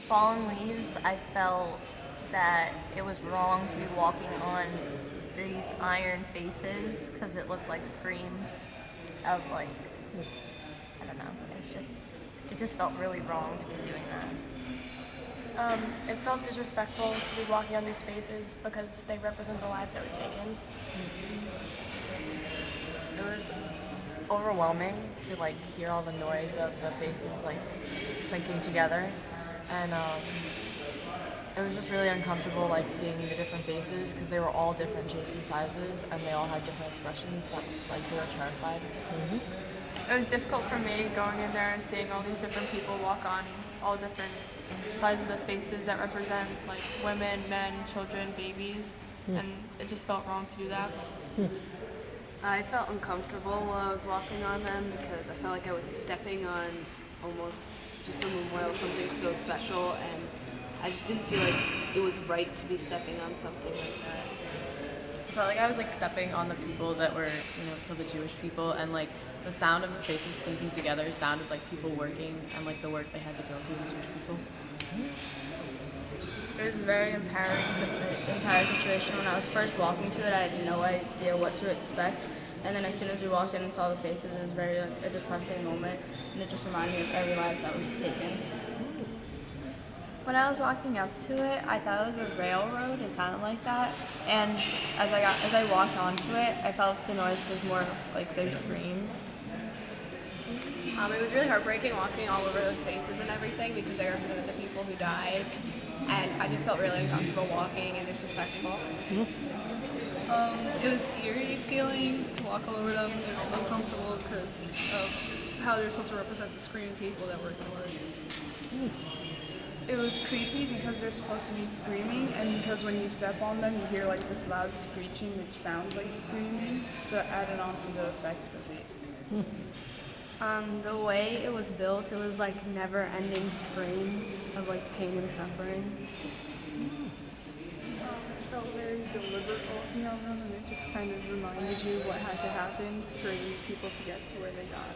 Fallen Leaves, I felt that it was wrong to be walking on these iron faces because it looked like screams of like, I don't know. It just felt really wrong to be doing that. It felt disrespectful to be walking on these faces because they represent the lives that were taken. It was overwhelming to like hear all the noise of the faces like clinking together, and it was just really uncomfortable like seeing the different faces because they were all different shapes and sizes, and they all had different expressions that like they were terrified. It was difficult for me going in there and seeing all these different people walk on all different sizes of faces that represent like women, men, children, babies, and it just felt wrong to do that. I felt uncomfortable while I was walking on them because I felt like I was stepping on almost just a memorial, something so special, and I just didn't feel like it was right to be stepping on something like that. I felt like I was like stepping on the people that were, killed the Jewish people, and like the sound of the faces clinking together sounded like people working and like the work they had to go through, the Jewish people. It was very empowering because the entire situation, when I was first walking to it, I had no idea what to expect. And then as soon as we walked in and saw the faces, it was very like, a depressing moment, and it just reminded me of every life that was taken. When I was walking up to it, I thought it was a railroad. It sounded like that, and as I walked onto it, I felt the noise was more like their screams. It was really heartbreaking walking all over those faces and everything because they represented the people who died, and I just felt really uncomfortable walking and disrespectful. It was eerie feeling to walk all over them. It was uncomfortable because of how they're supposed to represent the screaming people that were ignored. It was creepy because they're supposed to be screaming, and because when you step on them, you hear like this loud screeching, which sounds like screaming. So it added on to the effect of it. The way it was built, it was like never-ending screams of like pain and suffering. It felt very deliberate walking on them, and it just kind of reminded you what had to happen for these people to get where they got.